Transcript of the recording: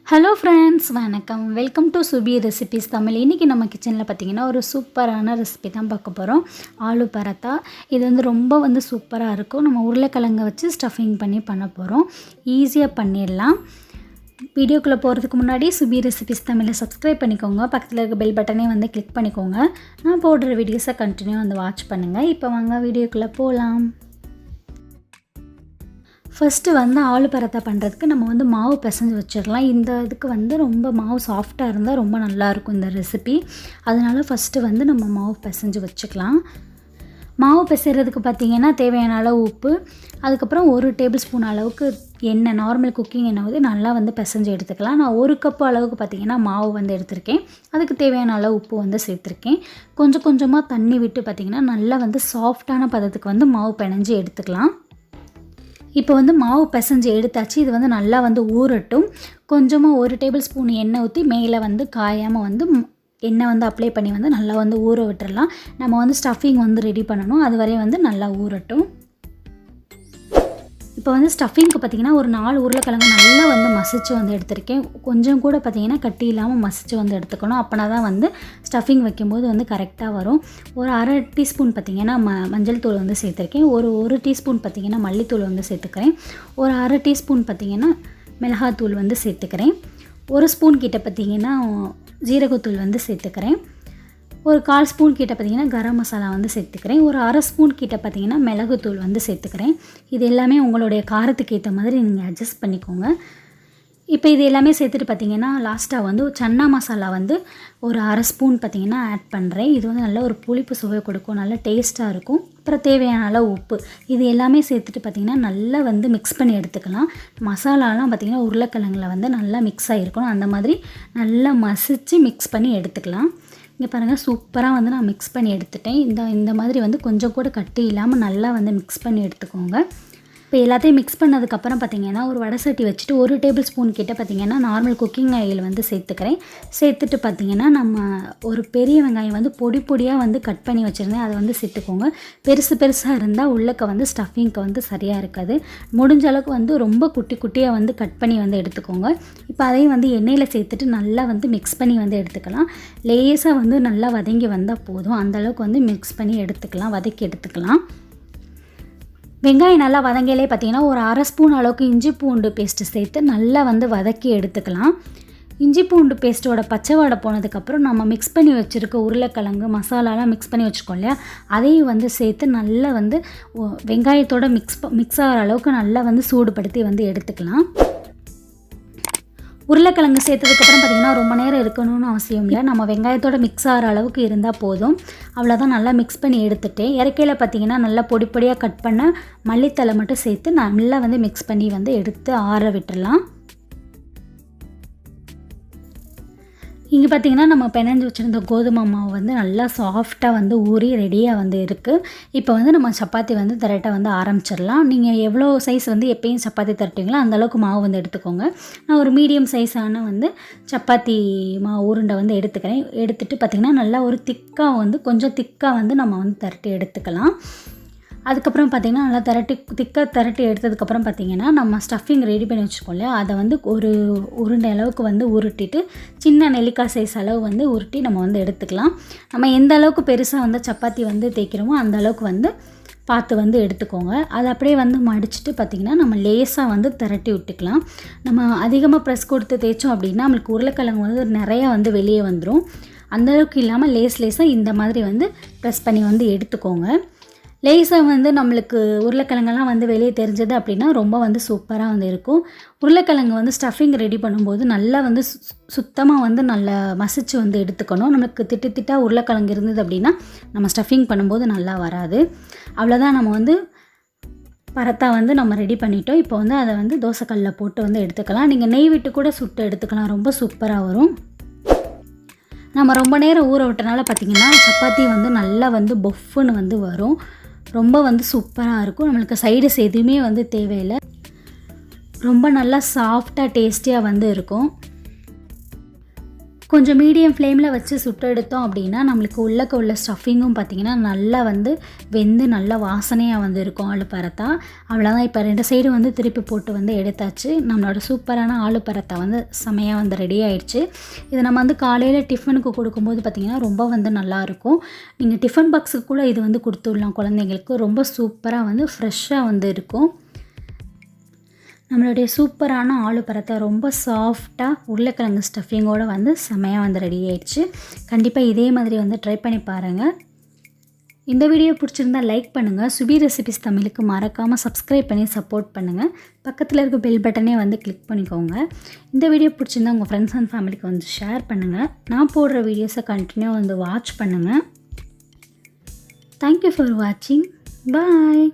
Hello friends, வணக்கம். Welcome to Subi recipes Tamil. இன்றைக்கி நம்ம கிச்சனில் பார்த்திங்கன்னா ஒரு சூப்பரான ரெசிபி தான் பார்க்க போகிறோம். ஆலு பராத்தா. இது ரொம்ப சூப்பராக இருக்கும். நம்ம உருளைக்கிழங்கை வச்சு ஸ்டஃபிங் பண்ண போகிறோம். ஈஸியாக பண்ணிடலாம். வீடியோக்குள்ளே போகிறதுக்கு முன்னாடி சுபி ரெசிபீஸ் தமிழை சப்ஸ்கிரைப் பண்ணிக்கோங்க. பக்கத்தில் இருக்க பெல் பட்டனே கிளிக் பண்ணிக்கோங்க. நான் போடுற வீடியோஸை கண்டினியூ வாட்ச் பண்ணுங்கள். இப்போ வாங்க வீடியோக்குள்ளே போகலாம். ஃபஸ்ட்டு ஆலு பராத்தா பண்ணுறதுக்கு நம்ம மாவு பிசைஞ்சு வச்சிடலாம். இந்த இதுக்கு ரொம்ப மாவு சாஃப்டாக இருந்தால் ரொம்ப நல்லாயிருக்கும் இந்த ரெசிபி. அதனால் ஃபஸ்ட்டு நம்ம மாவு பிசைஞ்சு வச்சுக்கலாம். மாவு பிசைகிறதுக்கு பார்த்திங்கன்னா தேவையான அளவு உப்பு, அதுக்கப்புறம் 1 டேபிள் ஸ்பூன் அளவுக்கு எண்ணெய், நார்மல் குக்கிங் எண்ணெய் நல்லா பிசைஞ்சு எடுத்துக்கலாம். நான் 1 கப்பு அளவுக்கு பார்த்திங்கன்னா மாவு எடுத்திருக்கேன். அதுக்கு தேவையான அளவு உப்பு சேர்த்துருக்கேன். கொஞ்சம் கொஞ்சமாக தண்ணி விட்டு பார்த்திங்கன்னா நல்லா சாஃப்டான பதத்துக்கு மாவு பிணைஞ்சு எடுத்துக்கலாம். இப்போ மாவு பிசைஞ்சு எடுத்தாச்சு. இது நல்லா ஊறட்டும். கொஞ்சமாக 1 டேபிள் ஸ்பூன் எண்ணெய் ஊற்றி மேலே காயாமல் எண்ணெய் அப்ளை பண்ணி நல்லா ஊற விட்டுறலாம். நம்ம ஸ்டஃபிங் ரெடி பண்ணணும். அது வரையும் நல்லா ஊறட்டும். இப்போ ஸ்டஃபிங்க்கு பார்த்திங்கன்னா ஒரு 4 உருளைக்கிழங்கு நல்லா மசிச்சு எடுத்திருக்கேன். கொஞ்சம் கூட பார்த்திங்கன்னா கட்டி இல்லாமல் மசிச்சு எடுத்துக்கணும். அப்போனா தான் ஸ்டஃபிங் வைக்கும்போது கரெக்டாக வரும். ஒரு 1/2 டீஸ்பூன் பார்த்திங்கன்னா மஞ்சள் தூள் சேர்த்துருக்கேன். ஒரு டீஸ்பூன் பார்த்திங்கன்னா மல்லித்தூள் சேர்த்துக்கிறேன். ஒரு 1/2 டீஸ்பூன் பார்த்திங்கன்னா மிளகாத்தூள் சேர்த்துக்கிறேன். 1 ஸ்பூன் கிட்ட பார்த்திங்கன்னா ஜீரகத்தூள் சேர்த்துக்கிறேன். ஒரு 1/4 ஸ்பூன் கிட்ட பார்த்திங்கன்னா கரம் மசாலா சேர்த்துக்கிறேன். ஒரு 1/2 ஸ்பூன் கிட்ட பார்த்திங்கன்னா மிளகுத்தூள் சேர்த்துக்கிறேன். இது எல்லாமே உங்களுடைய காரத்துக்கு ஏற்ற மாதிரி நீங்கள் அட்ஜஸ்ட் பண்ணிக்கோங்க. இப்போ இது எல்லாமே சேர்த்துட்டு பார்த்திங்கன்னா லாஸ்ட்டாக சன்னா மசாலா ஒரு 1/2 ஸ்பூன் பார்த்திங்கன்னா ஆட் பண்ணுறேன். இது நல்ல ஒரு புளிப்பு சுவை கொடுக்கும், நல்ல டேஸ்ட்டாக இருக்கும். அப்புறம் தேவையான அளவு உப்பு, இது எல்லாமே சேர்த்துட்டு பார்த்திங்கன்னா நல்லா மிக்ஸ் பண்ணி எடுத்துக்கலாம். மசாலாலாம் பார்த்திங்கன்னா உருளைக்கிழங்குல நல்லா மிக்ஸ் ஆகிருக்கணும். அந்த மாதிரி நல்லா மசித்து மிக்ஸ் பண்ணி எடுத்துக்கலாம். இங்கே பாருங்கள், சூப்பராக நான் மிக்ஸ் பண்ணி எடுத்துட்டேன். இந்த மாதிரி கொஞ்சம் கூட கட்டி இல்லாமல் நல்லா மிக்ஸ் பண்ணி எடுத்துக்கோங்க. இப்போ எல்லாத்தையும் மிக்ஸ் பண்ணதுக்கப்புறம் பார்த்திங்கன்னா ஒரு வடை சட்டி வச்சுட்டு 1 டேபிள் ஸ்பூன் கிட்ட பார்த்திங்கன்னா நார்மல் குக்கிங் ஆயில் சேர்த்துக்கிறேன். சேர்த்துட்டு பார்த்திங்கன்னா நம்ம ஒரு பெரிய வெங்காயம் பொடி பொடியாக கட் பண்ணி வச்சுருந்தேன். அதை சேர்த்துக்கோங்க. பெருசாக இருந்தால் உள்ளக்க ஸ்டஃபிங்க்கு சரியாக இருக்காது. முடிஞ்ச அளவுக்கு ரொம்ப குட்டி குட்டியாக கட் பண்ணி எடுத்துக்கோங்க. இப்போ அதையும் எண்ணெயில் சேர்த்துட்டு நல்லா மிக்ஸ் பண்ணி எடுத்துக்கலாம். லேசாக நல்லா வதங்கி வந்தால் போதும். அந்தளவுக்கு மிக்ஸ் பண்ணி எடுத்துக்கலாம், வதக்கி எடுத்துக்கலாம். வெங்காயம் நல்லா வதங்கிலே பார்த்திங்கன்னா ஒரு 1/2 ஸ்பூன் அளவுக்கு இஞ்சி பூண்டு பேஸ்ட்டு சேர்த்து நல்லா வதக்கி எடுத்துக்கலாம். இஞ்சி பூண்டு பேஸ்ட்டோட பச்சை வாடை போனதுக்கப்புறம் நம்ம மிக்ஸ் பண்ணி வச்சுருக்க உருளைக்கிழங்கு மசாலாலாம் மிக்ஸ் பண்ணி வச்சுருக்கோம் இல்லையா, அதையும் சேர்த்து நல்லா வெங்காயத்தோட மிக்ஸ் ஆகிற அளவுக்கு நல்லா சூடுபடுத்தி எடுத்துக்கலாம். உருளைக்கிழங்கு சேர்த்ததுக்கப்புறம் பார்த்திங்கன்னா ரொம்ப நேரம் இருக்கணும்னு அவசியம் இல்லை. நம்ம வெங்காயத்தோட மிக்ஸ் ஆகிற அளவுக்கு இருந்தால் போதும். அவ்வளோதான். நல்லா மிக்ஸ் பண்ணி எடுத்துகிட்டேன். இறக்கையில் பார்த்திங்கன்னா நல்லா பொடி பொடியாக கட் பண்ண மல்லித்தலை மட்டும் சேர்த்து நல்லா மிக்ஸ் பண்ணி எடுத்து ஆற விட்டுடலாம். இங்கே பார்த்திங்கன்னா நம்ம பிணைஞ்சு வச்சுருந்த கோதுமை மாவு நல்லா சாஃப்டாக ஊறி ரெடியாக இருக்குது. இப்போ நம்ம சப்பாத்தி திரட்ட ஆரம்பிச்சிடலாம். நீங்கள் எவ்வளோ சைஸ் எப்பயும் சப்பாத்தி திரட்டுவீங்களோ அந்தளவுக்கு மாவு எடுத்துக்கோங்க. நான் ஒரு மீடியம் சைஸான சப்பாத்தி மாவு உருண்டை எடுத்துக்கிறேன். எடுத்துகிட்டு பார்த்திங்கன்னா நல்லா ஒரு திக்காக கொஞ்சம் திக்காக நம்ம திரட்டி எடுத்துக்கலாம். அதுக்கப்புறம் பார்த்திங்கன்னா நல்லா திரட்டி எடுத்ததுக்கப்புறம் பார்த்திங்கன்னா நம்ம ஸ்டஃபிங் ரெடி பண்ணி வச்சுக்கோம் இல்லையா, அதை ஒரு உருண்டை அளவுக்கு உருட்டிட்டு சின்ன நெல்லிக்காய் சைஸ் அளவு உருட்டி நம்ம எடுத்துக்கலாம். நம்ம எந்த அளவுக்கு பெருசாக சப்பாத்தி தேய்க்கிறோமோ அந்த அளவுக்கு பார்த்து எடுத்துக்கோங்க. அதை அப்படியே மடிச்சுட்டு பார்த்திங்கன்னா நம்ம லேசாக திரட்டி விட்டுக்கலாம். நம்ம அதிகமாக ப்ரெஸ் கொடுத்து தேய்ச்சோம் அப்படின்னா நம்மளுக்கு உருளைக்கிழங்கு நிறையா வெளியே வந்துடும். அந்தளவுக்கு இல்லாமல் லேஸாக இந்த மாதிரி ப்ரெஸ் பண்ணி எடுத்துக்கோங்க. லேசாக நம்மளுக்கு உருளைக்கிழங்கெல்லாம் வெளியே தெரிஞ்சது அப்படின்னா ரொம்ப சூப்பராக இருக்கும். உருளைக்கிழங்கு ஸ்டஃபிங் ரெடி பண்ணும்போது நல்லா சுத்தமாக நல்லா மசிச்சு எடுத்துக்கணும். நம்மளுக்கு திட்டாக உருளைக்கிழங்கு இருந்தது அப்படின்னா நம்ம ஸ்டஃபிங் பண்ணும்போது நல்லா வராது. அவ்வளோதான். நம்ம பரத்தா நம்ம ரெடி பண்ணிட்டோம். இப்போ அதை தோசைக்கல்லில் போட்டு எடுத்துக்கலாம். நீங்கள் நெய் விட்டு கூட சுட்டு எடுத்துக்கலாம். ரொம்ப சூப்பராக வரும். நம்ம ரொம்ப நேரம் ஊற விட்டனால பார்த்திங்கன்னா சப்பாத்தி நல்லா பொஃப்னு வரும். ரொம்ப சூப்பராக இருக்கும். நம்மளுக்கு சைடிஸ் எதுவுமே தேவையில்லை. ரொம்ப நல்லா சாஃப்டாக டேஸ்டியாக இருக்கும். கொஞ்சம் மீடியம் ஃப்ளேமில் வச்சு சுட்டு எடுத்தோம் அப்படின்னா நம்மளுக்கு உள்ள ஸ்டஃபிங்கும் பார்த்திங்கன்னா நல்லா வந்து வெந்து நல்லா வாசனையாக வந்து இருக்கும் ஆலு பராத்தா. அவ்வளோதான். இப்போ 2 சைடு வந்து திருப்பி போட்டு வந்து எடுத்தாச்சு. நம்மளோட சூப்பரான ஆலு பராத்தா வந்து செமையாக வந்து ரெடி ஆயிடுச்சு. இதை நம்ம வந்து காலையில் டிஃபனுக்கு கொடுக்கும்போது பார்த்திங்கன்னா ரொம்ப வந்து நல்லாயிருக்கும். நீங்கள் டிஃபன் பாக்ஸுக்கு கூட இது வந்து கொடுத்துடலாம் குழந்தைங்களுக்கு. ரொம்ப சூப்பராக வந்து ஃப்ரெஷ்ஷாக வந்து இருக்கும். நம்மளுடைய சூப்பரான ஆலு பராத்தா ரொம்ப சாஃப்டாக உருளைக்கிழங்கு ஸ்டஃபிங்கோடு வந்து செமையாக வந்து ரெடி ஆயிடுச்சு. கண்டிப்பாக இதே மாதிரி வந்து ட்ரை பண்ணி பாருங்கள். இந்த வீடியோ பிடிச்சிருந்தா லைக் பண்ணுங்கள். சுபி ரெசிபிஸ் தமிழுக்கு மறக்காமல் சப்ஸ்கிரைப் பண்ணி சப்போர்ட் பண்ணுங்கள். பக்கத்தில் இருக்க பெல் பட்டனே வந்து கிளிக் பண்ணிக்கோங்க. இந்த வீடியோ பிடிச்சிருந்தா உங்கள் ஃப்ரெண்ட்ஸ் அண்ட் ஃபேமிலிக்கு வந்து ஷேர் பண்ணுங்கள். நான் போடுற வீடியோஸை கண்டினியூ வந்து வாட்ச் பண்ணுங்கள். தேங்க்யூ ஃபார் வாட்சிங். பாய்.